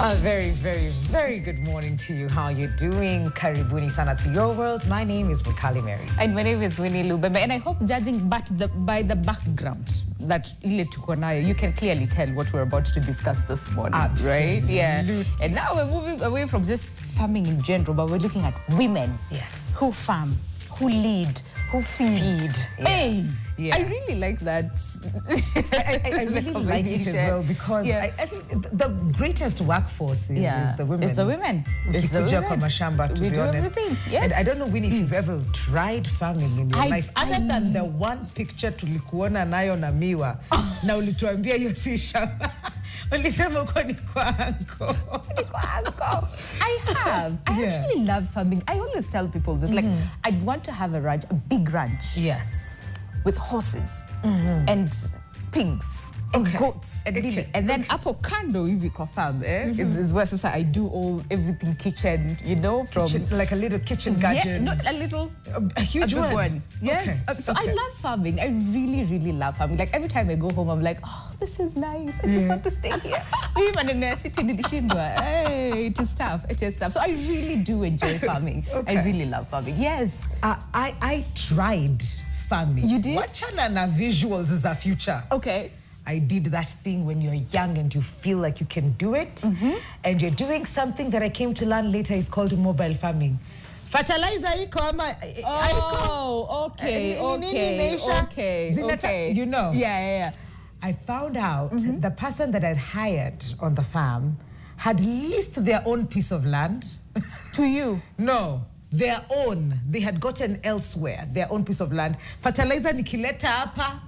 A very, very, very good morning to you. How are you doing? Karibuni sana to your world. My name is Bukali Mary. And my name is Winnie Lubebe. And I hope, judging by the background that ile tuko nayo, you can clearly tell what we're about to discuss this morning. Absolutely. Right? Yeah. And now we're moving away from just farming in general, but we're looking at women. Yes. Who farm, who lead, who feed. Yeah. Hey! Yeah. I really like that. I really like it as well because I think the greatest workforce is the women. It's the women. It's the women. Mashamba, to we be do honest. everything. Yes. And I don't know, Winnie, if you've ever tried farming in your life, other than the one picture tulikuona nayo na miwa, na ulituambia hiyo si shamba. Ulisema uko ni kwa anko. I have. I actually love farming. I always tell people this, like, I'd want to have a ranch, a big ranch. Yes. With horses and pigs and goats and then apple kando hivi kwa farm is where I do everything kitchen, you know, from like a little kitchen gadget. Yeah, not a little, a huge one. Yes. So I love farming. I really, really love farming. Like every time I go home, I'm like, oh, this is nice. I just want to stay here. Even in the city, it is tough. It is tough. So I really do enjoy farming. I really love farming. Yes. I tried farming. You did? Wachana na visuals is a future. Okay. I did that thing when you're young and you feel like you can do it. And you're doing something that I came to learn later is called mobile farming. Fertilizer iko ama okay. You know. Yeah. I found out the person that I'd hired on the farm had leased their own piece of land. To you? No. Their own. They had gotten elsewhere, their own piece of land. Fertilizer nikileta hapa,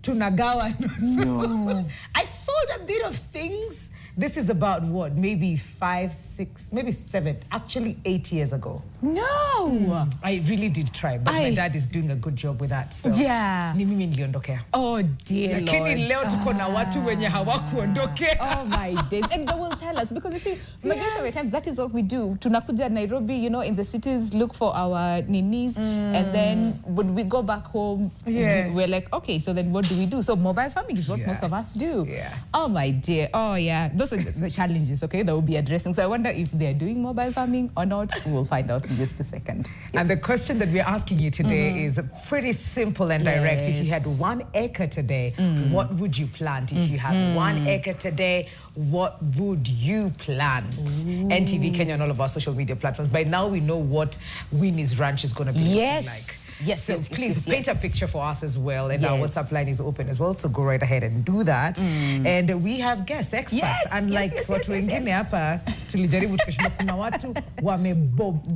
tunagawa. No. I sold a bit of things. This is about what? Maybe 5, 6, maybe 7, actually 8 years ago. No. I really did try, but my dad is doing a good job with that. So yeah. Ni mimi niliondokea. Oh dear Lord. Lakini leo tuko na watu wenye hawakuondokea. Oh my days. And they will tell us, because you see, majority of the times that is what we do. Tunakuja Nairobi, you know, in the cities, look for our ninis, and then when we go back home, we're like, okay, so then what do we do? So mobile farming is what most of us do. Yes. Oh my dear. Oh yeah. Those are the challenges, okay, that we'll be addressing. So I wonder if they're doing mobile farming or not. We'll find out in just a second. Yes. And the question that we're asking you today is pretty simple and direct. If you had 1 acre today, what would you plant? If you had 1 acre today, what would you plant? NTV Kenya on all of our social media platforms. By now we know what Winnie's ranch is going to be looking like. Yes, so please paint a picture for us as well. And our WhatsApp line is open as well. So go right ahead and do that. And we have guest experts. Unlike watu wengine hapa, tulijaribu tukashindwa kuna watu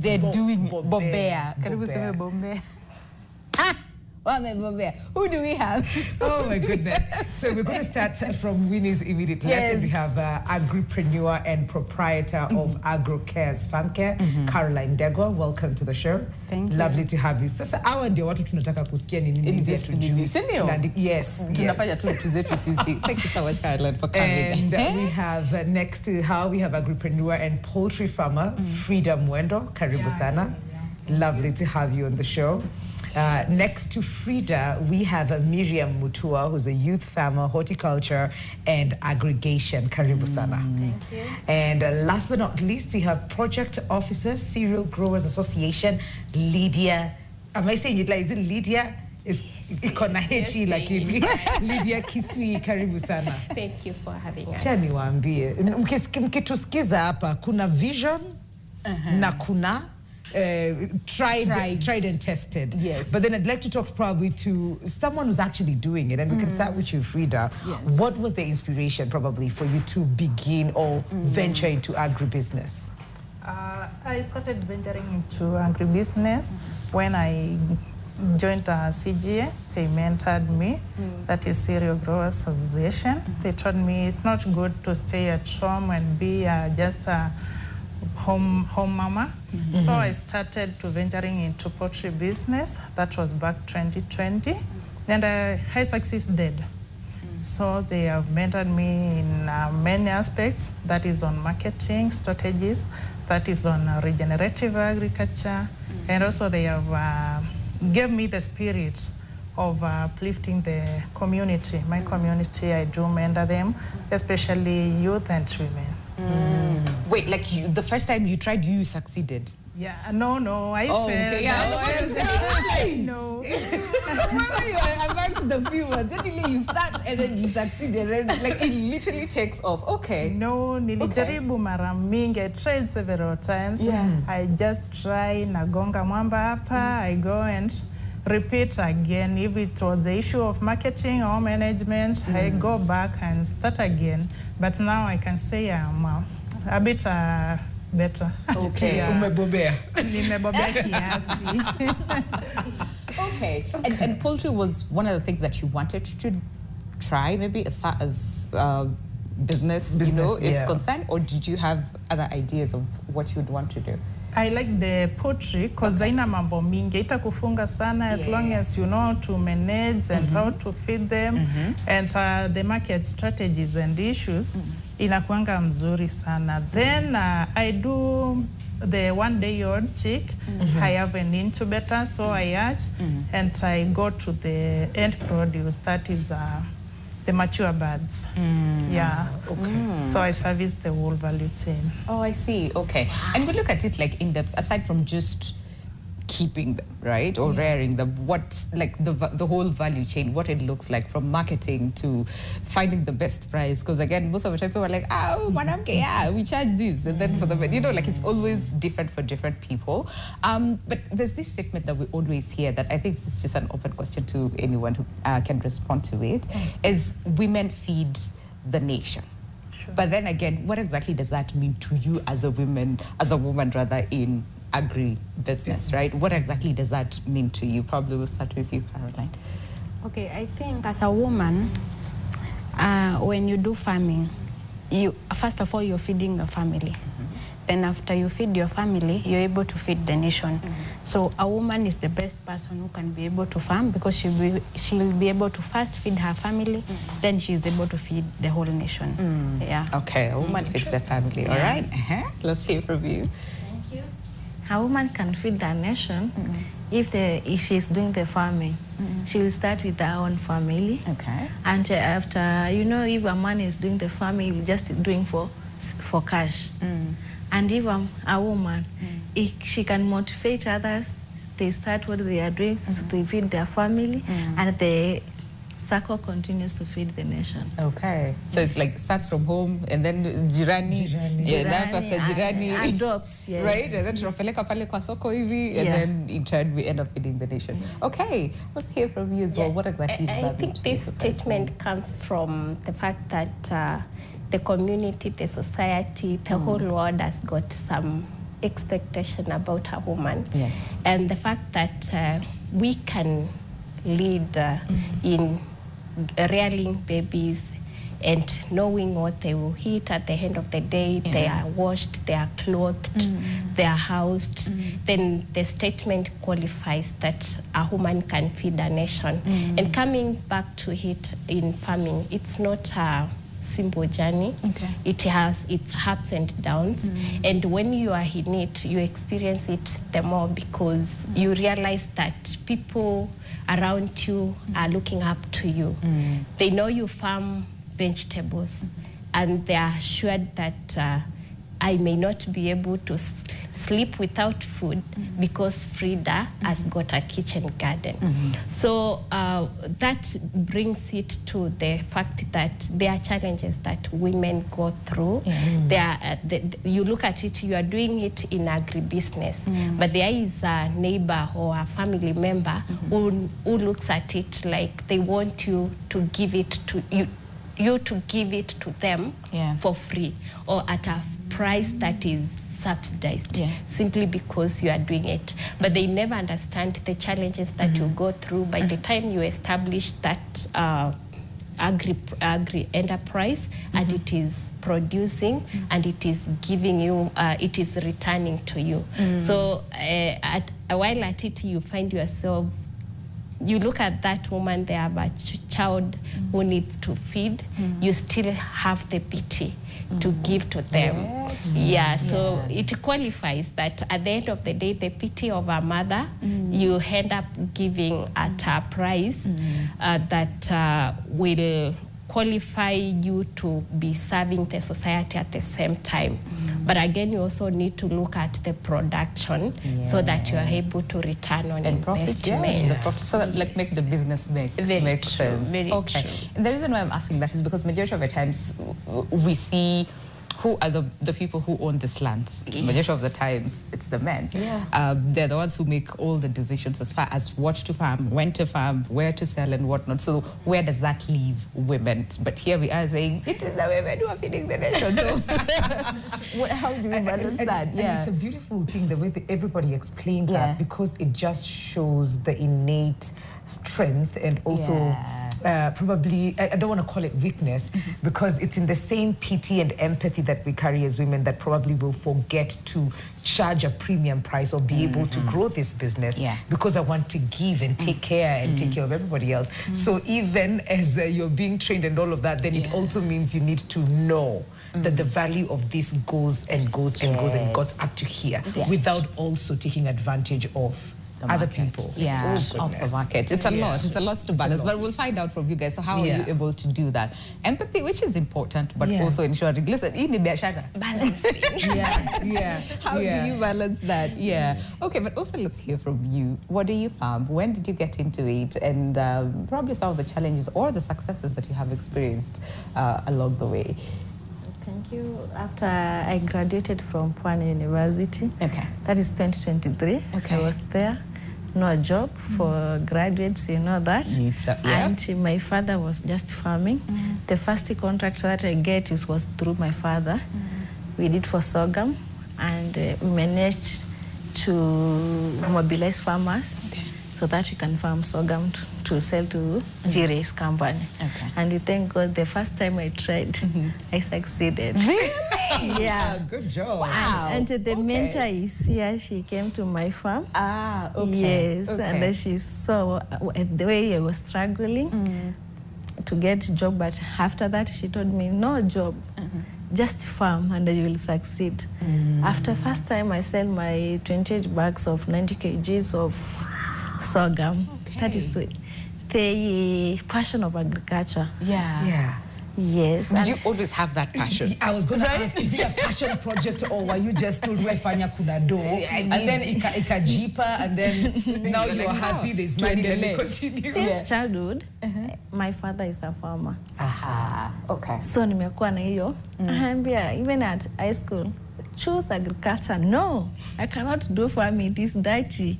they're doing bombea. Karibu sema bombea. Who do we have? Oh my goodness. So we're going to start from Winnie's immediate left. And we have agripreneur and proprietor of AgroCares Farm Care, Caroline Degwa. Welcome to the show. Thank you. Lovely to have you. Sasa hawa ndio watu tunataka kusikia ni nini zetu juu. Yes. Tunafanya tu zetu sisi. Thank you so much, Caroline, for coming. And we have next to her, we have agripreneur and poultry farmer, Frida Mwendo. Karibu sana. Lovely to have you on the show. Next to Frida, we have Miriam Mutua, who's a youth farmer, horticulture and aggregation. Karibu sana. Thank you. And last but not least, we have project officer, Cereal Growers Association, Lydia. Am I saying it like, is it Lydia? It's ikona hechi lakini. Lydia Kiswi, karibu sana. Thank you for having us. Chani waambie, mkitusikiza hapa, kuna vision na kuna tried and tested. Yes. But then I'd like to talk probably to someone who's actually doing it. And we can start with you, Frida. Yes. What was the inspiration probably for you to begin or venture into agribusiness? I started venturing into agribusiness when I joined CGA. They mentored me. That is Cereal Growers Association. They told me it's not good to stay at home and be just a home mama. So I started to venturing into poultry business. That was back 2020. And I succeeded. So they have mentored me in many aspects. That is on marketing strategies. That is on regenerative agriculture. And also they have gave me the spirit of uplifting the community. My community, I do mentor them, especially youth and women. Wait, like the first time you tried, you succeeded? Yeah, no, I failed. Okay, yeah, No. Remember you are amongst the few ones. Suddenly you start and then you succeed and then like it literally takes off. Okay. No, nilijaribu mara mingi. I tried several times. Yeah. I just try nagonga mwamba hapa. I go and repeat again. If it was the issue of marketing or management, I go back and start again. But now I can say I'm a bit better. Okay. Yeah. Umebobea. Nimebobea kiasi. Okay. And poultry was one of the things that you wanted to try, maybe as far as business you know, is concerned, or did you have other ideas of what you would want to do? I like the poultry because haina mambo mingi, itakufunga sana as long as you know how to manage and how to feed them and the market strategies and issues inakuanga mzuri sana. Then I do the 1-day-old chick. I have an incubator, so I hatch and I go to the end produce, that is the mature birds. Yeah. Okay. So I service the whole value chain. Oh, I see. Okay. And we look at it like in the, aside from just keeping them, right, or rearing them, what, like the whole value chain, what it looks like from marketing to finding the best price. Because again, most of the time people are like, oh, manamke, yeah, we charge this, and then for the, you know, like it's always different for different people. But there's this statement that we always hear that I think it's just an open question to anyone who can respond to it, is women feed the nation. Sure. But then again, what exactly does that mean to you as a woman rather, in agribusiness, right? What exactly does that mean to you? Probably we'll start with you, Caroline. Okay, I think as a woman, when you do farming, you first of all, you're feeding your family. Then after you feed your family, you're able to feed the nation. So a woman is the best person who can be able to farm because she'll be able to first feed her family, then she's able to feed the whole nation. Yeah. Okay, a woman feeds the family, all right? Let's hear from you. A woman can feed the nation if she's doing the farming. She'll start with her own family. Okay. And after, you know, if a man is doing the farming, he's just doing for cash. And if a woman, she can motivate others, they start what they are doing, so they feed their family, and the circle continues to feed the nation. Okay. So it's like starts from home and then jirani. Yeah, then after jirani. Adopts, yes. Right? And then tunapeleka pale kwa soko hivi, and then in turn we end up feeding the nation. Okay. Let's hear from you as well. What exactly does that mean? I think this statement comes from the fact that the community, the society, the whole world has got some expectation about a woman. Yes. And the fact that we can lead in rearing babies and knowing what they will eat at the end of the day, they are washed, they are clothed, they are housed, then the statement qualifies that a woman can feed a nation. And coming back to it in farming, it's not a simple journey. Okay. It has its ups and downs, and when you are in it, you experience it the more because you realize that people around you are looking up to you. They know you farm vegetables, and they are assured that I may not be able to sleep without food because Frida has got a kitchen garden. So that brings it to the fact that there are challenges that women go through. You look at it, you are doing it in agribusiness, but there is a neighbor or a family member who looks at it like they want you to give it to you to give it to them for free or at a price that is subsidized simply because you are doing it. But they never understand the challenges that you go through by the time you establish that agri enterprise and it is producing and it is giving you, it is returning to you. So while at it, you find yourself, you look at that woman, they have a child who needs to feed, you still have the pity to give to them. So it qualifies that at the end of the day, the pity of a mother, you end up giving at a price that will qualify you to be serving the society at the same time. But again, you also need to look at the production so that you are able to return on investment. The profit, so that like make the business make sense. Very okay. true. And the reason why I'm asking that is because majority of the times we see who are the people who own these lands. Majority of the times, it's the men. They're the ones who make all the decisions as far as what to farm, when to farm, where to sell, and whatnot. So where does that leave women? But here we are saying, it is the women who are feeding the nation. So how do we balance that? And it's a beautiful thing, the way that everybody explained that, because it just shows the innate strength and also probably, I don't want to call it weakness, because it's in the same pity and empathy that we carry as women that probably will forget to charge a premium price or be able to grow this business because I want to give and take care and take care of everybody else. So even as you're being trained and all of that, then it also means you need to know that the value of this goes and goes and goes and goes up to here without also taking advantage of other people. Of the market. It's a lot. It's a lot to balance. But we'll find out from you guys. So how are you able to do that? Empathy, which is important, but also ensuring. Listen, balancing. How do you balance that? Okay, but also let's hear from you. What do you farm? When did you get into it? And probably some of the challenges or the successes that you have experienced along the way. Thank you. After I graduated from Pwani University, that is 2023, I was there. No job for graduates, you know that. And my father was just farming. The first contract that I get was through my father. We did for sorghum, and we managed to mobilize farmers so that we can farm sorghum to sell to G-Race company. And we thank God the first time I tried, I succeeded. Really? Good job. Wow. And the mentor is here. She came to my farm. Yes, and she saw the way I was struggling to get a job. But after that, she told me, no job, just farm and you will succeed. After first time, I sell my 28 bags of 90 kgs of sorghum. That is the passion of agriculture. Yes. Did you always have that passion? I was going to ask, is it a passion project or were you just told fanya kunado and then ikajipa and then now you're happy there's money and they continue? Since childhood, my father is a farmer. So nimekuwa na hiyo. Even at high school, choose agriculture. No, I cannot do farming. It is dirty.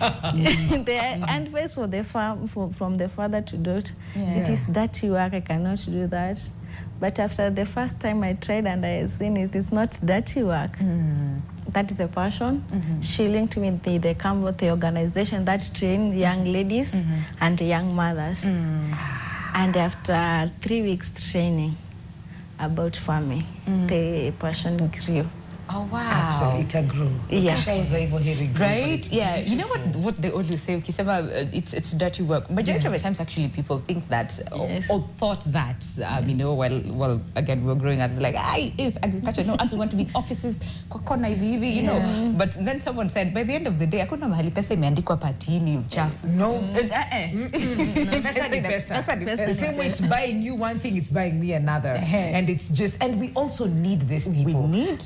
The advice for the farm from the father to daughter, it is dirty work. I cannot do that. But after the first time I tried and I seen it is not dirty work. That is the passion. She linked me with the organization that train young ladies and young mothers. And after 3 weeks training about farming, the passion grew. Oh, wow. Absolutely, it grew. Right? Yeah. You know what they always say, it's dirty work. Majority of the times, actually, people think that or thought that, you know, well, again, we were growing up, it's like, if agriculture, no, as we want to be in offices, you know. But then someone said, by the end of the day, hakuna mahali pesa imeandikwa patini, uchafu. No. The same way it's buying you one thing, it's buying me another. And it's just, and we also need these people. We need,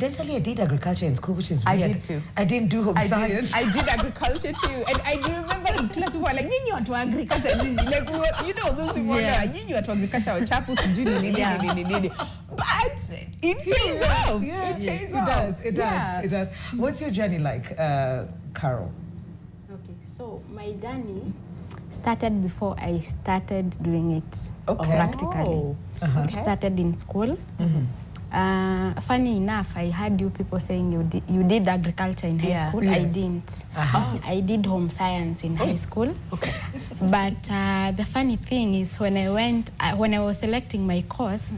Coincidentally, I did agriculture in school, which is weird. I did too. I didn't do home science. I did agriculture too. And I remember in class, we were like, "Nyinyi watu wa agriculture." Like, you know, those people were like, "Nyinyi watu wa agriculture, wachafu, sijui nini." But it pays off. It pays off. It does. What's your journey like, Carol? Okay, so my journey started before I started doing it practically. It started in school. Funny enough, I heard you people saying you did agriculture in high school. I didn't. I did home science in high school. But the funny thing is when I was selecting my course,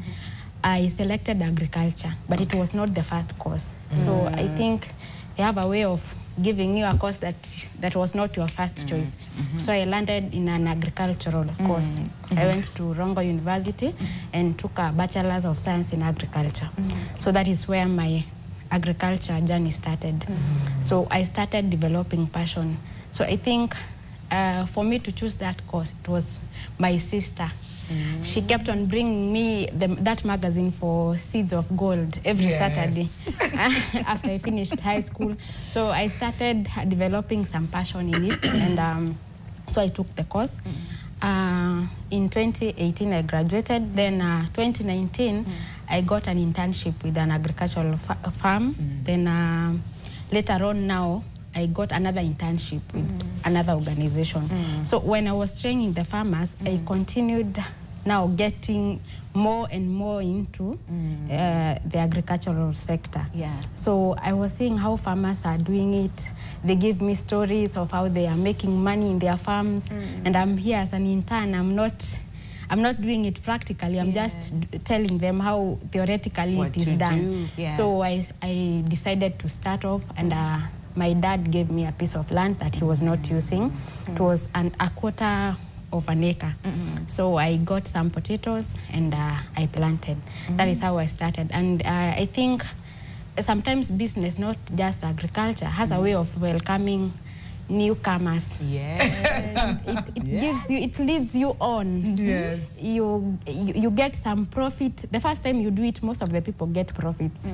I selected agriculture, but it was not the first course. So I think they have a way of giving you a course that was not your first choice. So I landed in an agricultural course. I went to Rongo University and took a Bachelor's of Science in Agriculture. So that is where my agriculture journey started. So I started developing passion. So I think for me to choose that course, it was my sister She kept on bringing me that magazine for Seeds of Gold every Saturday after I finished high school. So I started developing some passion in it, and so I took the course. In 2018, I graduated. Then 2019, I got an internship with an agricultural farm. Then later on now, I got another internship with another organization. So when I was training the farmers, I continued now getting more and more into the agricultural sector. So I was seeing how farmers are doing it. They give me stories of how they are making money in their farms, and I'm here as an intern. I'm not doing it practically. I'm just telling them how theoretically it is done. So I decided to start off, and my dad gave me a piece of land that he was not using. It was a quarter of an acre. So I got some potatoes and I planted. That is how I started. And I think sometimes business, not just agriculture, has a way of welcoming newcomers. It gives you, it leads you on. You get some profit. The first time you do it, most of the people get profits.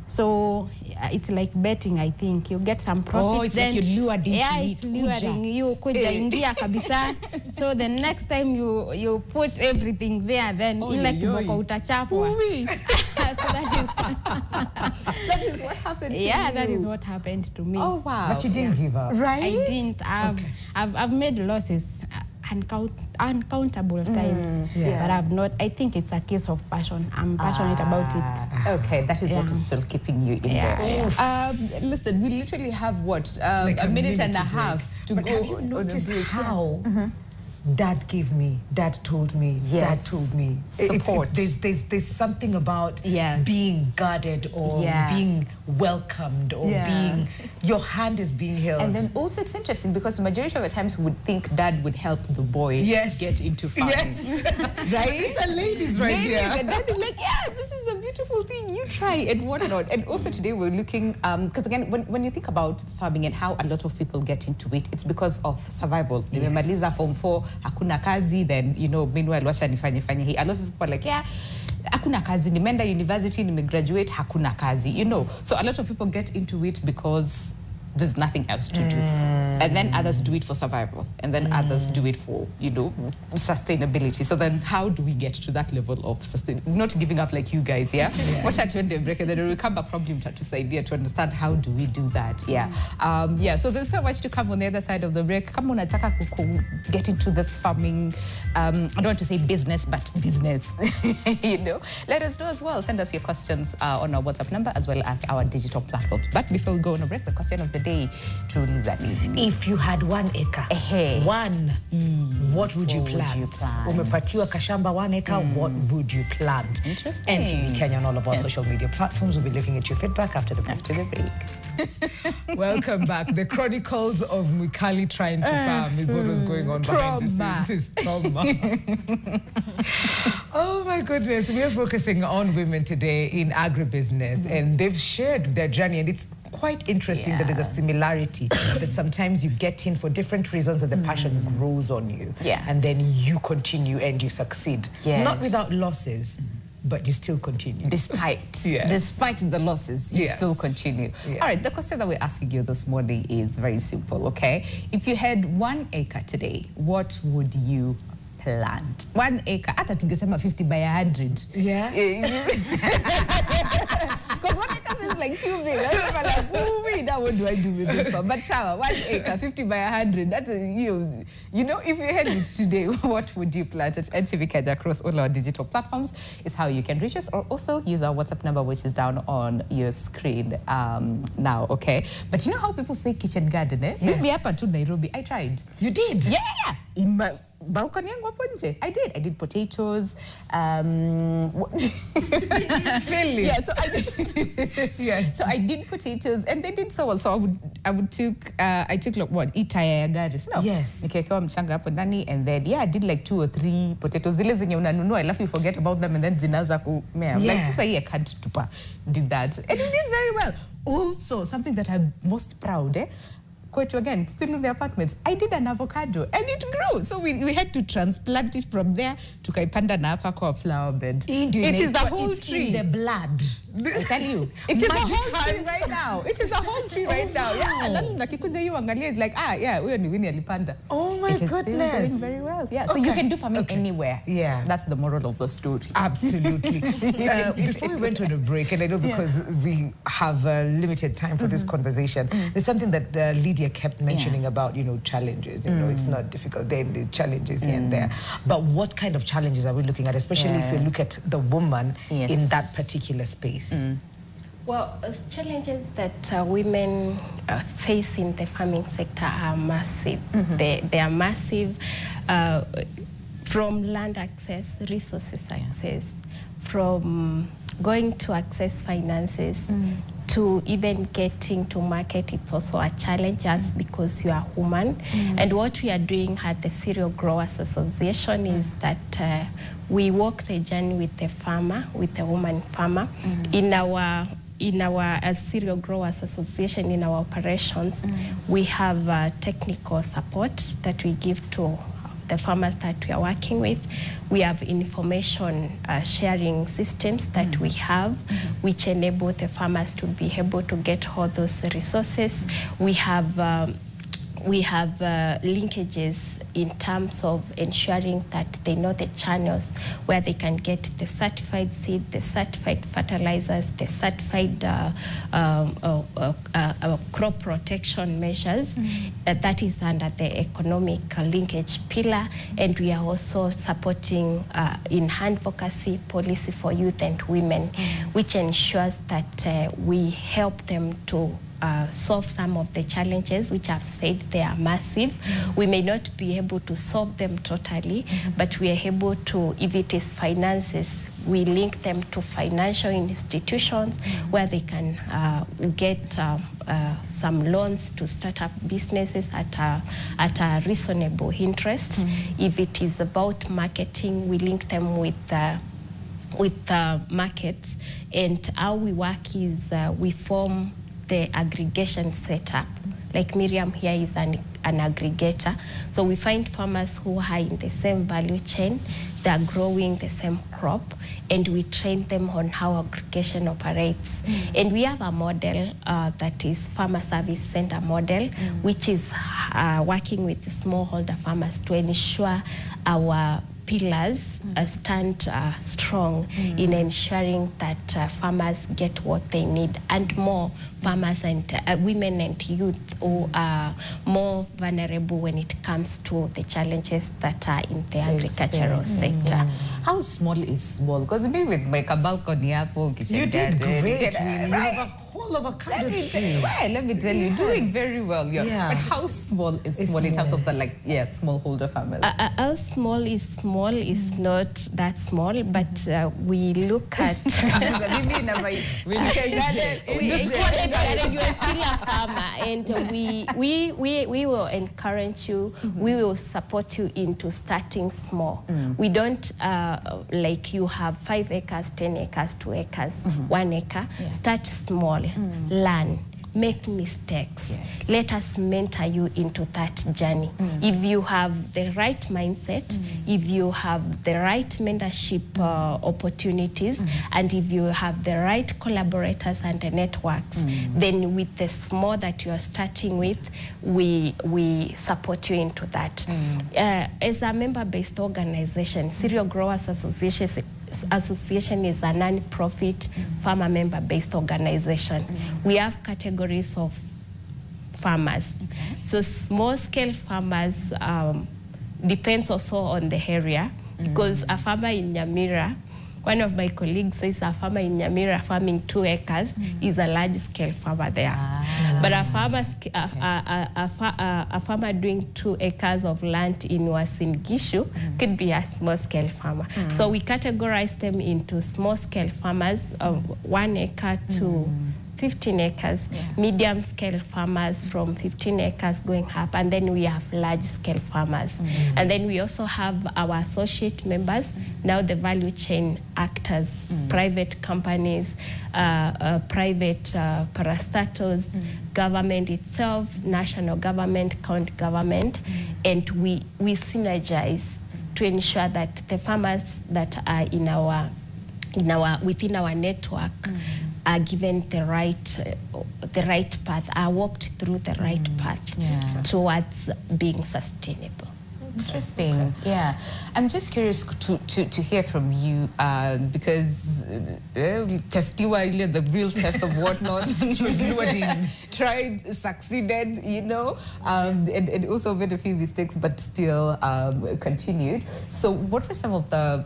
So it's like betting, I think. You get some profit. Oh, it's then, like you're lured into it. It's luring you. Kuja ingia kabisa. So the next time you put everything there, then ile kiboko utachapwa. So that is what happened to you. That is what happened to me. Oh, wow. But you didn't give up. Right? I didn't. I've made losses uncountable times, but I've not. I think it's a case of passion. I'm passionate about it. Okay, that is what is still keeping you in there. Listen, we literally have what, like a minute and a half to go. Have you noticed how Dad gave me, Dad told me, Dad told me. Support. There's something about being guarded or being welcomed or being, your hand is being held. And then also it's interesting because the majority of the times we would think Dad would help the boy get into farming. Right? These are ladies right here. And Dad is like, this is a beautiful thing, you try and whatnot. And also today we're looking, because again, when you think about farming and how a lot of people get into it, it's because of survival. Nimemaliza form 4, hakuna kazi, then, you know, meanwhile, wacha nifanye hii. A lot of people are like, hakuna kazi, nimeenda university, nimegraduate, hakuna kazi, you know. So a lot of people get into it because there's nothing else to do. And then others do it for survival. And then others do it for, you know, sustainability. So then how do we get to that level of not giving up like you guys, Watch that 20 break and then we'll come back probably to this idea to understand how do we do that, so there's so much to come on the other side of the break. Come on, nataka get into this farming, I don't want to say business, but business, you know. Let us know as well. Send us your questions on our WhatsApp number as well as our digital platforms. But before we go on a break, the question of the day, truly, if you had 1 acre, what would you plant? Umepatiwa kashamba 1 acre, what would you plant? Interesting. NTV Kenya on all of our social media platforms. We'll be looking at your feedback after the break. Welcome back. The Chronicles of Mwikali trying to farm is what was going on behind the scenes. It's trauma. Oh my goodness. We are focusing on women today in agribusiness, and they've shared their journey, and it's quite interesting that there's a similarity that sometimes you get in for different reasons and the passion grows on you, and then you continue and you succeed. Not without losses, but you still continue. Despite the losses, you still continue. All right, the question that we're asking you this morning is very simple, okay? If you had 1 acre today, what would you plant? 1 acre, hata tungesema 50 by 100. Because 1 acre seems like too big. Like, now what do I do with this one? But Sarah, 1 acre, 50 by 100. That you know, if you had it today, what would you plant? At NTV Kenya across all our digital platforms is how you can reach us, or also use our WhatsApp number, which is down on your screen now, okay? But you know how people say kitchen garden, Maybe hapa to Nairobi. I tried. You did? Yeah. In my balcony, I did potatoes. Really? So I did. So I did potatoes, and they did so well. So I took like what, itaya garis. No. Nikaekewa mchanga hapo ndani, and then I did like 2 or 3 potatoes. Zile zenye unanunua, I love you forget about them, and then zinaanza kumea. Like sasa I can't tupa. Did that, and it did very well. Also, something that I'm most proud, kwetu again, still in the apartments, I did an avocado and it grew. So we had to transplant it from there to kaipanda na hapa kwa flower bed. It is the whole tree. In the blood. I tell you, it is a whole tree right now. It is a whole tree right now. Yeah, and then nakikuja yu angalia is like, yeah, huyo ni Winnie alipanda. Oh my goodness. It is doing very well. Yeah, so you can do farming anywhere. Yeah. That's the moral of the story. Absolutely. Before we went on a break, and I know because we have limited time for this conversation, there's something that Lydia kept mentioning about, challenges. It's not difficult. There are challenges here and there. But what kind of challenges are we looking at, especially if you look at the woman in that particular space? Well, challenges that women face in the farming sector are massive. They are massive, from land access, resources access, from going to access finances, to even getting to market. It's also a challenge just because you are a woman. And what we are doing at the Cereal Growers Association is that we walk the journey with the farmer, with the woman farmer. In our as Cereal Growers Association, in our operations, we have technical support that we give to the farmers that we are working with. We have information sharing systems that we have, which enable the farmers to be able to get all those resources. We have linkages in terms of ensuring that they know the channels where they can get the certified seed, the certified fertilizers, the certified crop protection measures. That is under the economic linkage pillar. And we are also supporting in advocacy policy for youth and women, which ensures that we help them to solve some of the challenges, which I've said they are massive. We may not be able to solve them totally, but we are able to, if it is finances, we link them to financial institutions where they can get some loans to start up businesses at a reasonable interest. If it is about marketing, we link them with markets. And how we work is we form the aggregation setup. Like Miriam here is an aggregator. So we find farmers who are in the same value chain, they are growing the same crop, and we train them on how aggregation operates. And we have a model that is Farmer Service Center model, which is working with the smallholder farmers to ensure our pillars stand strong in ensuring that farmers get what they need, and more farmers and women and youth who are more vulnerable when it comes to the challenges that are in the agricultural sector. How small is small? Because me with my balcony apple kitchen You did garden, great. you have a whole avocado tree. let me tell you, doing very well. But how small is small in terms of the smallholder farmers? How small is not that small, but we look at you are still a farmer, and we will encourage you, we will support you into starting small. We don't like you have 5 acres, 10 acres, 2 acres, 1 acre. Start small, learn, make mistakes. Let us mentor you into that journey. If you have the right mindset, if you have the right mentorship opportunities, and if you have the right collaborators and the networks, then with the small that you are starting with, we support you into that. As a member-based organization, Cereal Growers Association is a non-profit farmer member-based organization. We have categories of farmers. So small-scale farmers depends also on the area, because a farmer in Nyamira, one of my colleagues says a farmer in Nyamira farming 2 acres is a large-scale farmer there. But a farmer doing 2 acres of land in Uasin Gishu could be a small-scale farmer. So we categorize them into small-scale farmers of 1 acre to 15 acres, medium scale farmers from 15 acres going up, and then we have large scale farmers. And then we also have our associate members, now the value chain actors, private companies, private parastatals, government itself, national government, county government, and we synergize to ensure that the farmers that are within our network are given the right path, are walked through the right path towards being sustainable. Interesting. Yeah. I'm just curious to hear from you because Testiwa, the real test of whatnot, she was lured in, tried, succeeded, you know, and also made a few mistakes, but still continued. So what were some of the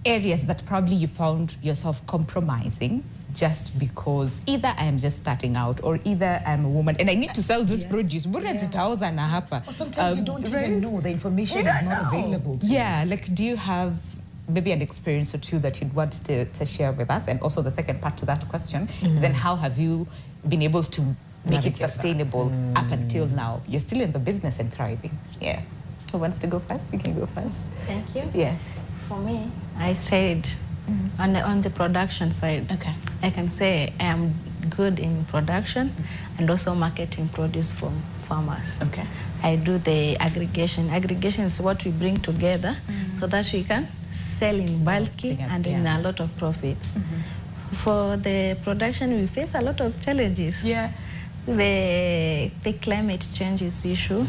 areas that probably you found yourself compromising just because either I am just starting out or either I'm a woman and I need to sell this produce? Or sometimes you don't even know, the information is not available to you. Yeah, like do you have maybe an experience or two that you'd want to share with us? And also the second part to that question is then how have you been able to make it sustainable up until now? You're still in the business and thriving. Yeah. Who wants to go first? You can go first. Thank you. Yeah. For me, I said on the production side, I can say I am good in production and also marketing produce from farmers. Okay. I do the aggregation. Aggregation is what we bring together so that we can sell in bulky and in a lot of profits. For the production, we face a lot of challenges. Yeah. The climate change is issue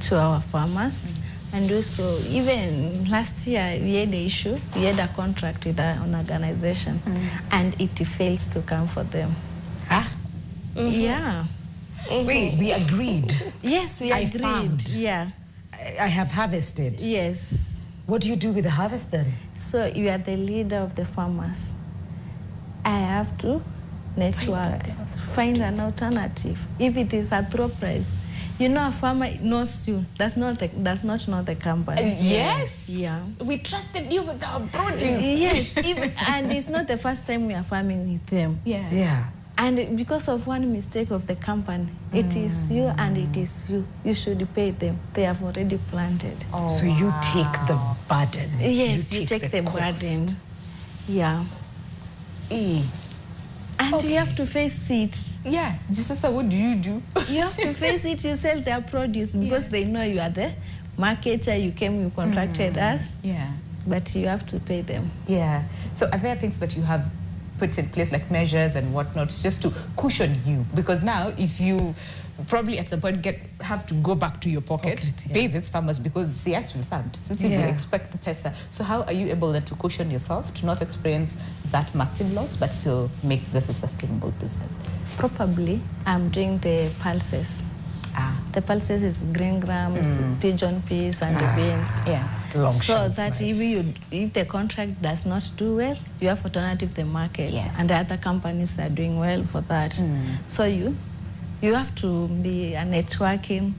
to our farmers. And also, even last year, we had the issue. We had a contract with an organization, and it fails to come for them. Huh? Yeah. Wait, we agreed. Yes, we agreed. Farmed. Yeah. I have harvested. Yes. What do you do with the harvest then? So you are the leader of the farmers. I have to network, find an alternative. If it is a throw price, you know, a farmer knows you. That's not know the company. Yes. Yeah. We trusted you with our produce. Yes. And it's not the first time we are farming with them. Yeah. Yeah. And because of one mistake of the company, it is you and it is you. You should pay them. They have already planted. Oh, so you take the burden. Yes, you take the burden. Yeah. And you have to face it. Yeah. Just what do? You have to face it. You sell their produce because they know you are the marketer. You came, you contracted us. Yeah. But you have to pay them. Yeah. So are there things that you have put in place, like measures and whatnot, just to cushion you? Because now, if you probably at some point have to go back to your pocket, pay these farmers because yes, we farmed. We expect pesa. So how are you able then to cushion yourself to not experience that massive loss, but still make this a sustainable business? Probably, I'm doing the pulses. The pulses is green grams, pigeon peas, and the beans. Yeah. So that if the contract does not do well, you have alternative the market, and the other companies are doing well for that. So you have to be a networking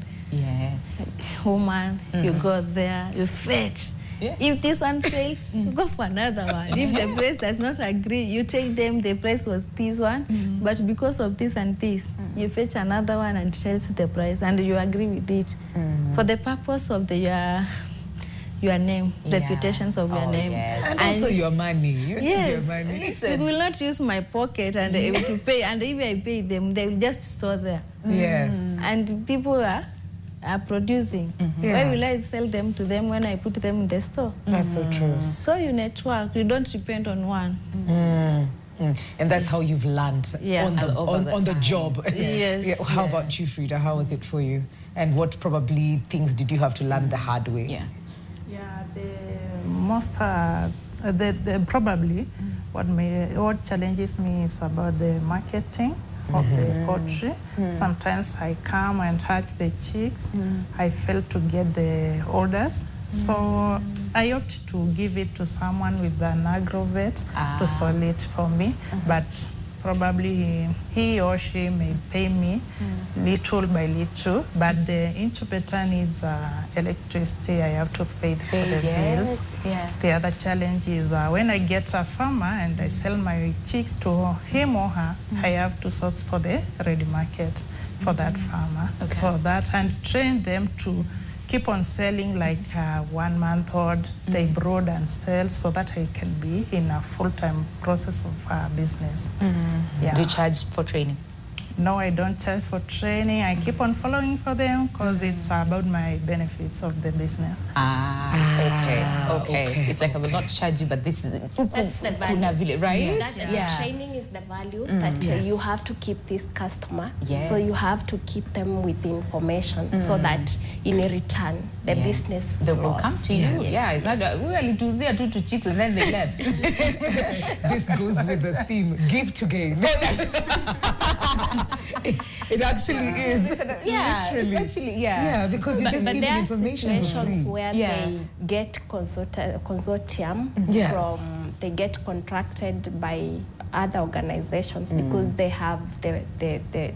woman. You go there, you fetch. If this one fails, you go for another one. If the price does not agree, you take them, the price was this one, but because of this and this, you fetch another one and tells the price, and you agree with it. For the purpose of your name, reputations of your name. And also your money. You need your money. You will not use my pocket and able to pay, and if I pay them, they will just store there. Yes. And people are producing. Why will I sell them to them when I put them in the store? That's so true. So you network, you don't depend on one. And that's how you've learned on the job. Yes. How about you, Frida? How was it for you? And what probably things did you have to learn the hard way? Yeah, probably what challenges me is about the marketing of the poultry. Sometimes I come and hatch the chicks. I fail to get the orders. So I opt to give it to someone with an agrovet to sell it for me. But probably he or she may pay me little by little, but the incubator needs electricity. I have to pay for the bills. Yeah. The other challenge is when I get a farmer and I sell my chicks to him or her, I have to source for the ready market for that farmer. Okay. So that, and train them to keep on selling like 1 month old, they brood and sell, so that I can be in a full-time process of business. Yeah. Do you charge for training? No, I don't charge for training. I keep on following for them because it's about my benefits of the business. Okay. It's like I will not charge you, but this is That's the value. right? That training is the value that you have to keep this customer. Yes. So you have to keep them with information so that in return the business they will flows. come to you. Yeah, it's not we were to there two chicks and then they left. This goes with the theme, give to gain. It actually is. It's actually Yeah, because you just But give there are information for situations free. where they get consortium from, they get contracted by other organizations because they have the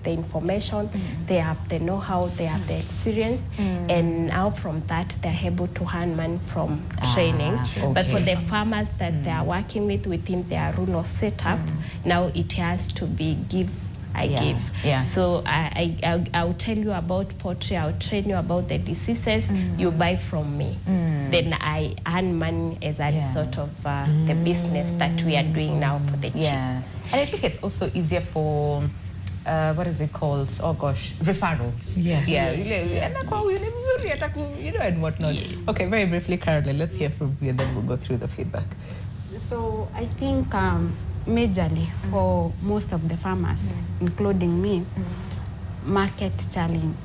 information, they have the know-how, they have the experience, and now from that they're able to earn money from training. But for the farmers that they are working with within their rural setup, now it has to be give. I give. Yeah. So I'll tell you about poultry, I'll train you about the diseases, you buy from me. Then I earn money as a result of the business that we are doing now for the chick. Yeah. And I think it's also easier for what is it called? Oh gosh, referrals. Yes. Yeah. And whatnot. Okay, very briefly, Caroline, let's hear from you and then we'll go through the feedback. So I think majorly for most of the farmers, including me, market challenge.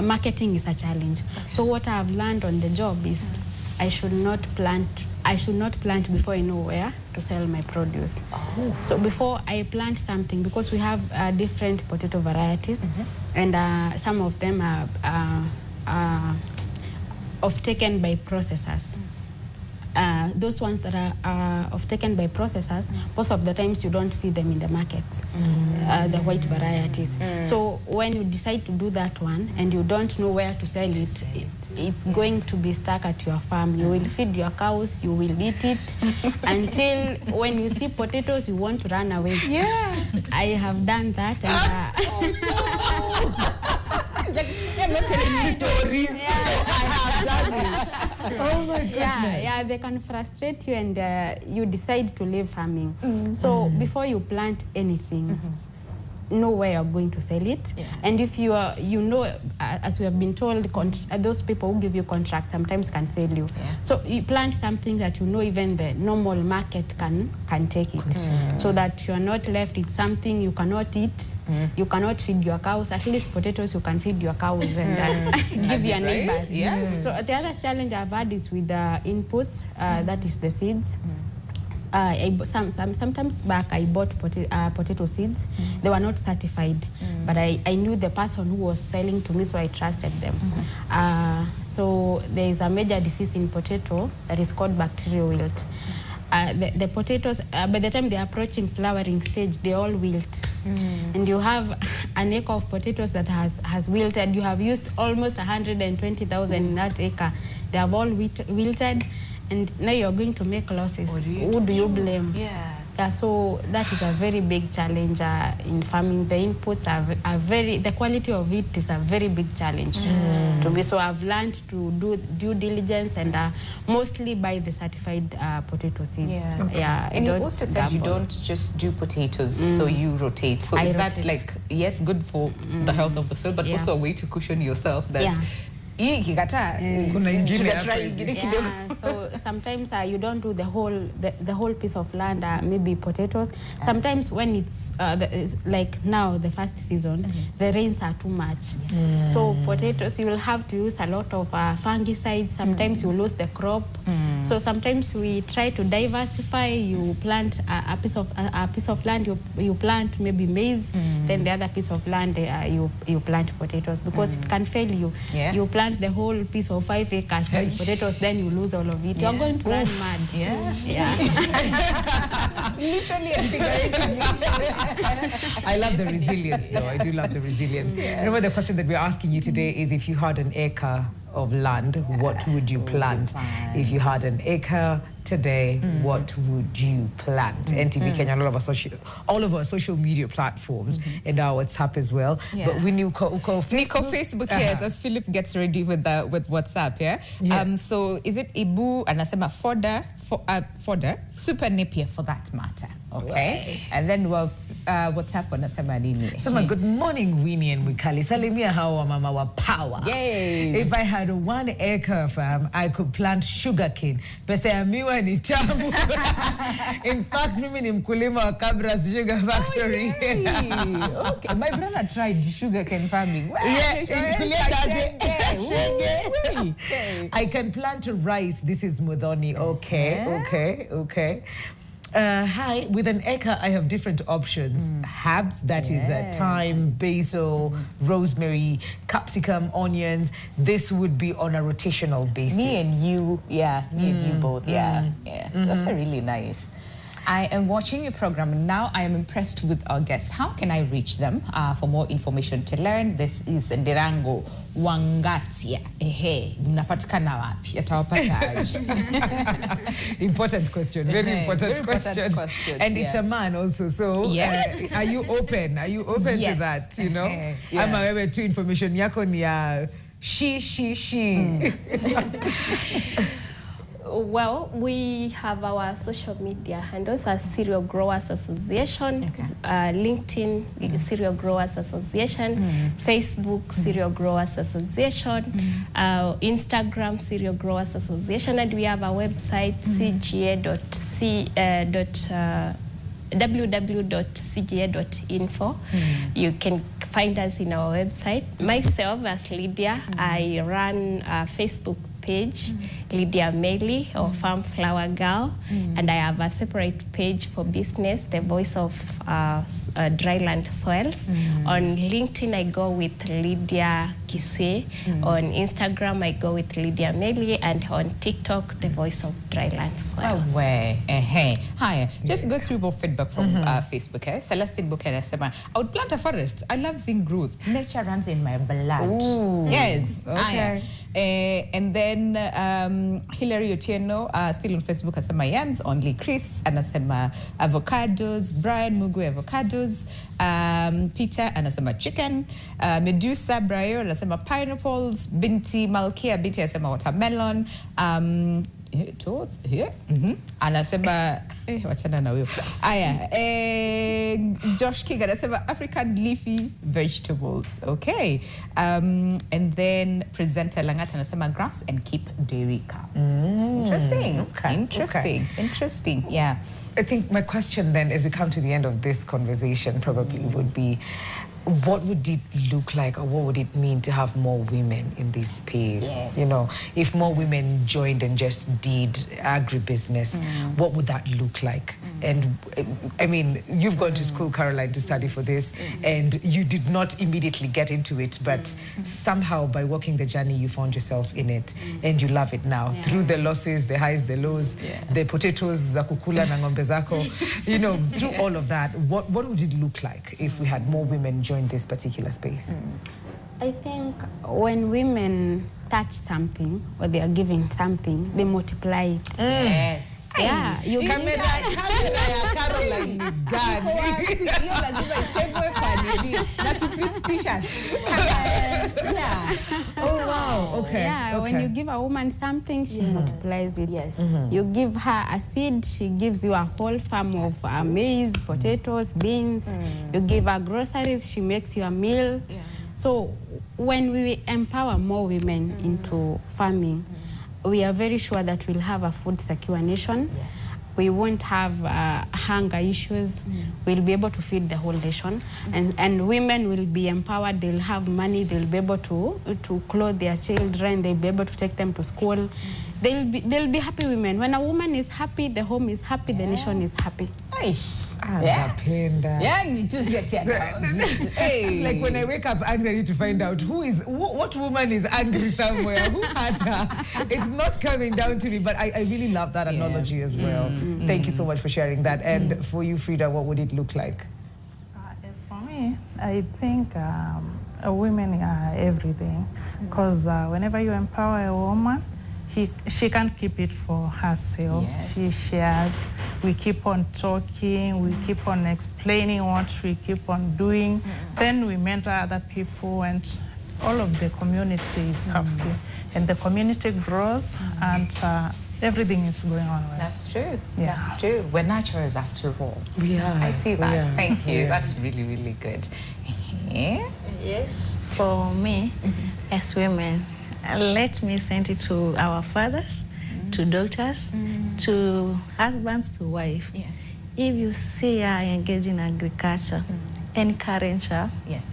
Marketing is a challenge. So what I've learned on the job is I should not plant before I know where to sell my produce. So before I plant something, because we have different potato varieties, and some of them are off-taken by processors. Those ones that are off-taken by processors, most of the times you don't see them in the markets, the white varieties. So when you decide to do that one and you don't know where to sell it, it's going to be stuck at your farm. You will feed your cows, you will eat it, until when you see potatoes, you want to run away. Yeah. I have done that. And, It's like, I'm not telling you stories. I have done it. Oh my goodness. Yeah, they can frustrate you and you decide to leave farming. So before you plant anything, know where you're going to sell it. And if you are, as we have been told, those people who give you contracts sometimes can fail you. So you plant something that you know even the normal market can take it. So that you're not left with something you cannot eat. You cannot feed your cows. At least potatoes you can feed your cows and give your neighbors. Yes. So the other challenge I've had is with the inputs, that is the seeds. Sometimes back I bought potato seeds. They were not certified, but I knew the person who was selling to me, so I trusted them. So there is a major disease in potato that is called bacterial wilt. The potatoes, by the time they are approaching flowering stage, they all wilt. And you have an acre of potatoes that has wilted. You have used almost 120,000 in that acre. They have all wilted, and now you're going to make losses. Who do you blame? Yeah, so that is a very big challenge in farming. The inputs are very, the quality of it is a very big challenge to me. So I've learned to do due diligence and mostly buy the certified potato seeds. And you also said you don't just do potatoes, so you rotate. So is that like, yes, good for the health of the soil, but also a way to cushion yourself that so sometimes you don't do the whole piece of land, maybe potatoes. Sometimes when it's like now the first season, the rains are too much. So potatoes, you will have to use a lot of fungicides. Sometimes you lose the crop. So sometimes we try to diversify. You plant a piece of land, you plant maybe maize, then the other piece of land you plant potatoes, because it can fail you. You plant the whole piece of 5 acres of potatoes, then you lose all of it. You're going to run mad. Literally and figuratively. I love the resilience, though. I do love the resilience. Remember, the question that we're asking you today is, if you had an acre of land, what would you plant? If you had an acre today, what would you plant? NTV Kenya, all of our social media platforms, and our WhatsApp as well. But we knew Facebook, yes, as Philip gets ready with WhatsApp, so is it Ibu anasema fodder, super napier for that matter, okay? And then we'll WhatsApp anasema nini? Sema, good morning, Winnie and Wikali. Salimia hawa mama wa power. Yes. If I had 1 acre farm, I could plant sugarcane. Pesa ya miwa ni tamu. In fact, mimi ni mkulima wa Kabras Sugar Factory. Okay, my brother tried sugarcane farming. I can plant rice. This is Mudhoni. Okay. Hi, with an acre, I have different options. Herbs, that is thyme, basil, rosemary, capsicum, onions. This would be on a rotational basis. Me and you both, That's really nice. I am watching your program and now I am impressed with our guests. How can I reach them for more information to learn? This is Ndirango Wangatia. Mnapatikana wapi? Atawapataje? Important question. Very important question. And it's a man also. So are you open? Are you open to that? You know? Ama wewe tu information yako ni ya she. Well, we have our social media handles as Cereal Growers Association, LinkedIn, Cereal Growers Association, Facebook, Cereal Growers Association, Instagram, Cereal Growers Association, and we have a website, www.cga.info. You can find us in our website. Myself, as Lydia, I run a Facebook page, Lydia Meli, or Farm Flower Girl, and I have a separate page for business, the Voice of Dryland Soil. On LinkedIn, I go with Lydia Kiswe. On Instagram, I go with Lydia Meli, and on TikTok, the Voice of Dryland Soil. Hi, just go through more feedback from Facebook. Celestine Bukene Sema, I would plant a forest. I love seeing growth. Nature runs in my blood. Yes. Okay. And then Hilary Otieno, still on Facebook, asema yams only. Chris anasema avocados. Brian Mugu avocados. Peter anasema chicken. Medusa Brayo anasema pineapples. Binti Malkia Binti anasema watermelon. Anasema wachana na huyo. Josh King anasema African leafy vegetables. Okay. And then presenter Langata anasema grass and keep dairy cows. Interesting. Interesting. Yeah. I think my question then, as we come to the end of this conversation, probably would be, what would it look like, or what would it mean to have more women in this space? Yes. You know, if more women joined and just did agribusiness, what would that look like? And I mean, you've gone to school, Caroline, to study for this, and you did not immediately get into it, but somehow by walking the journey, you found yourself in it, and you love it now. Through the losses, the highs, the lows, the potatoes, za kukula na ng'ombe zako, you know, through all of that, what would it look like if we had more women join this particular space? I think when women touch something or they are giving something, they multiply it. Yes. Yeah, you can Caroline. God. Oh wow. Okay. Yeah, when you give a woman something, she multiplies it. Yes. You give her a seed, she gives you a whole farm of maize, potatoes, beans. You give her groceries, she makes you a meal. Yeah. So when we empower more women into farming, we are very sure that we'll have a food secure nation. Yes. We won't have hunger issues. We'll be able to feed the whole nation. And women will be empowered. They'll have money. They'll be able to clothe their children. They'll be able to take them to school. they'll be happy women. When a woman is happy, the home is happy, the nation is happy. Like when I wake up angry, I need to find out what woman is angry somewhere, who hurt her. It's not coming down to me, but I really love that analogy as well. Thank you so much for sharing that. And for you, Frida, what would it look like? As for me, I think women are everything, because whenever you empower a woman, she can't keep it for herself. Yes. She shares. We keep on talking. We keep on explaining what we keep on doing. Then we mentor other people, and all of the community is happy. And the community grows, and everything is going on well. That's true. Yeah. That's true. We're nurturers after all. We are. I see that. Yeah. Thank you. Yeah. That's really, really good. Yes, for me, as women, let me send it to our fathers, to daughters, to husbands, to wife. Yeah. If you see her engaged in agriculture, encourage her. Yes.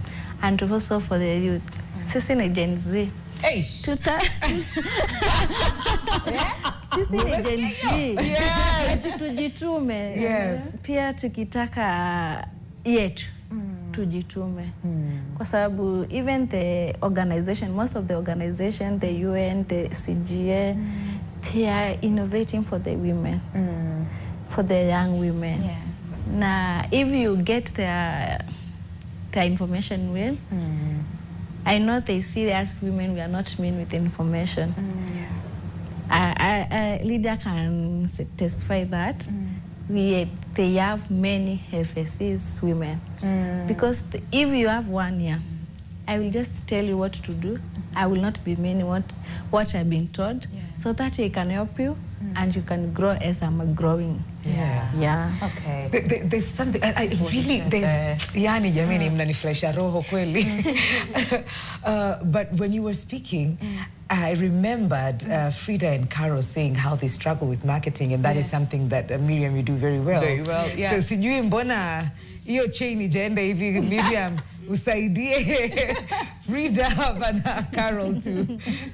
And also for the youth, sisi ni Gen Z. Sisi ni Gen Z. Yes. Tujitume. Yes. Pia tukitaka yetu. Tujitume. Kwa sababu even the organization, most of the organization, the UN, the CGA, they are innovating for the women, for the young women. Yeah. Now, if you get their information well, I know they see us women, we are not mean with information. Lydia can testify that. They have many FSCs women. Because if you have 1 year, I will just tell you what to do. I will not be meaning what I've been told, so that I can help you and you can grow as I'm growing. Yeah. Okay. There's something I really yani jamani mnanifurahisha roho kweli. But when you were speaking, I remembered Frida and Carol saying how they struggle with marketing, and that is something that Miriam, you do very well. Very well, yeah. So sijui mbona hiyo chain ijaenda hivi, Miriam usaidie Frida na Carol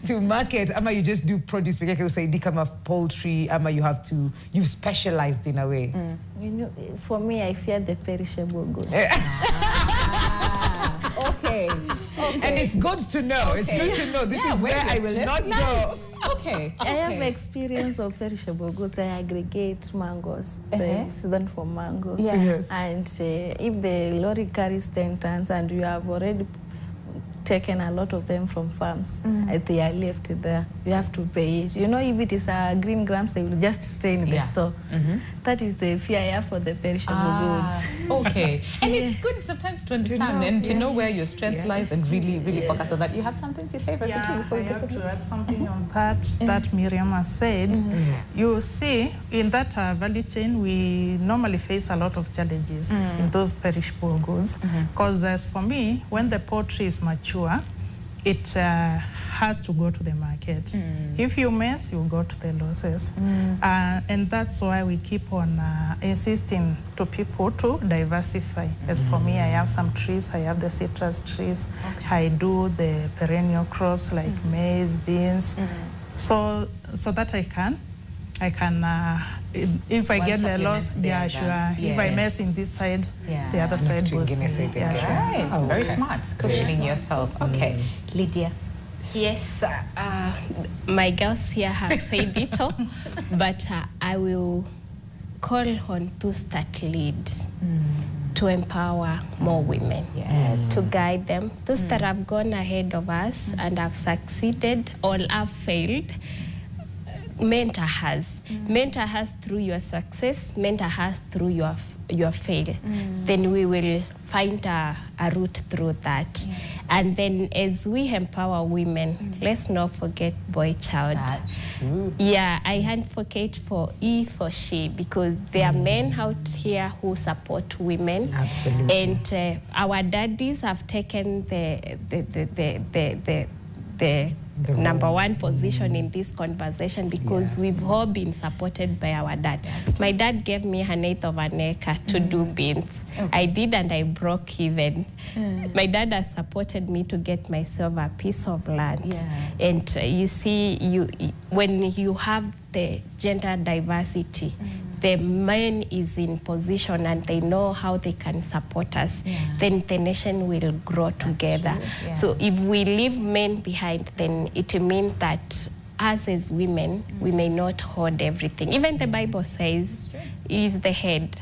to market, ama you just do produce peke yake usaidie kama poultry, ama you've specialized in a way. You know, for me, I fear the perishable goods. Okay. And it's good to know. It's good to know. This is where I will not go. Okay. I have experience of perishable goods. I aggregate mangoes, the season for mango. Yes. And if the lorry carries 10 tons and you have already taken a lot of them from farms, they are left there, you have to pay it. You know, if it is green grams, they will just stay in the store. That is the fear I have for the perishable goods. Okay. And it's good sometimes to understand and to know where your strength lies and really focus on that. You have something to say very quickly before I we go have to to add something on that Miriam has said. You see, in that value chain, we normally face a lot of challenges in those perishable goods. Because as for me, when the poultry is mature, it has to go to the market. If you mess, you go to the losses. And that's why we keep on insisting to people to diversify. As for me, I have some trees. I have the citrus trees. I do the perennial crops like maize, beans. So that I can, if I get the loss, sure. If I mess in this side, the other side goes me. Right. Very smart. Cushioning yourself. Okay. Lydia. Yes, my girls here have said it all, but I will call on those that lead to empower more women, to guide them. Those that have gone ahead of us and have succeeded or have failed, mentor us. Mentor us through your success, mentor us through your fail. Then we will find a route through that. And then as we empower women, let's not forget boy child. That's true. Yeah, I advocate for he for she, because there are men out here who support women. Absolutely. And our daddies have taken the number one position in this conversation because we've all been supported by our dad. My dad gave me 1/8 of an acre to do beans. I did, and I broke even. My dad has supported me to get myself a piece of land. And you see, when you have the gender diversity, the man is in position and they know how they can support us, then the nation will grow together. So if we leave men behind, then it means that us as women, we may not hold everything. Even the Bible says, he is the head.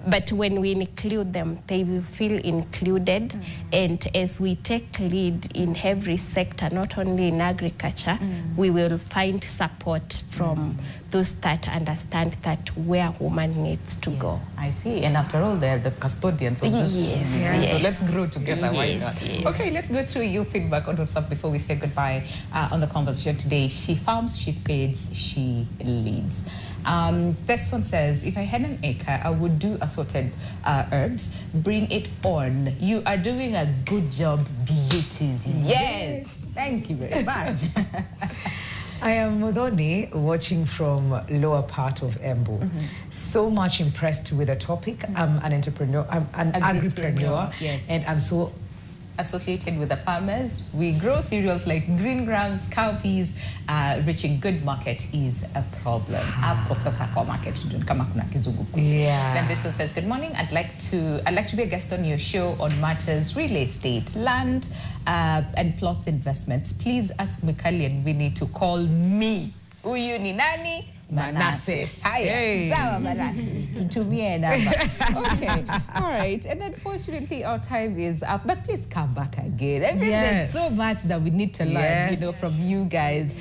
But when we include them, they will feel included. And as we take lead in every sector, not only in agriculture, we will find support from those that understand that where woman needs to go. I see. And after all, they're the custodians of this. So let's grow together. Why not? Okay, let's go through your feedback on WhatsApp before we say goodbye on the conversation today. She farms, she feeds, she leads. This one says, if I had an acre, I would do assorted herbs. Bring it on. You are doing a good job, beauties. Yes. Thank you very much. I am Modoni, watching from lower part of Embu. So much impressed with the topic. I'm an entrepreneur. I'm an agripreneur. And I'm so associated with the farmers. We grow cereals like green grams, cowpeas. Reaching good market is a problem. Then this one says, good morning. I'd like to be a guest on your show on matters real estate, land and plots investments. Please ask Mikali and Winnie to call me. Uyu ni nani? Manasseh. Hey. Sawa Manasseh. Tutumie number. Okay. All right. And unfortunately, our time is up. But please come back again. I mean, there's so much that we need to learn, you know, from you guys.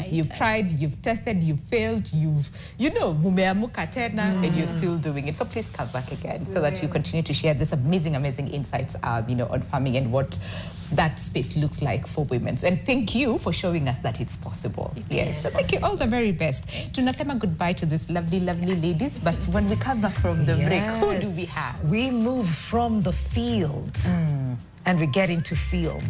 You've tried, you've tested, you've failed, you've, mumeamuka tena, and you're still doing it. So please come back again so that you continue to share this amazing insights, on farming and what that space looks like for women. So, and thank you for showing us that it's possible. So thank you, all the very best. Tunasema goodbye to these lovely, lovely ladies, but when we come back from the break, who do we have? We move from the field and we get into film.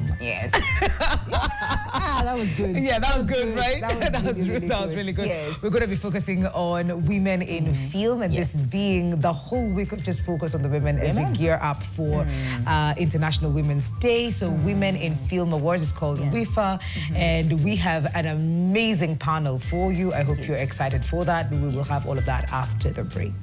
That was good. That was good, right? That was really good. We're going to be focusing on women in film, and this being the whole week of just focus on the women as we gear up for International Women's Day. So Women in Film Awards is called WIFA, and we have an amazing panel for you. I hope you're excited for that. We will have all of that after the break.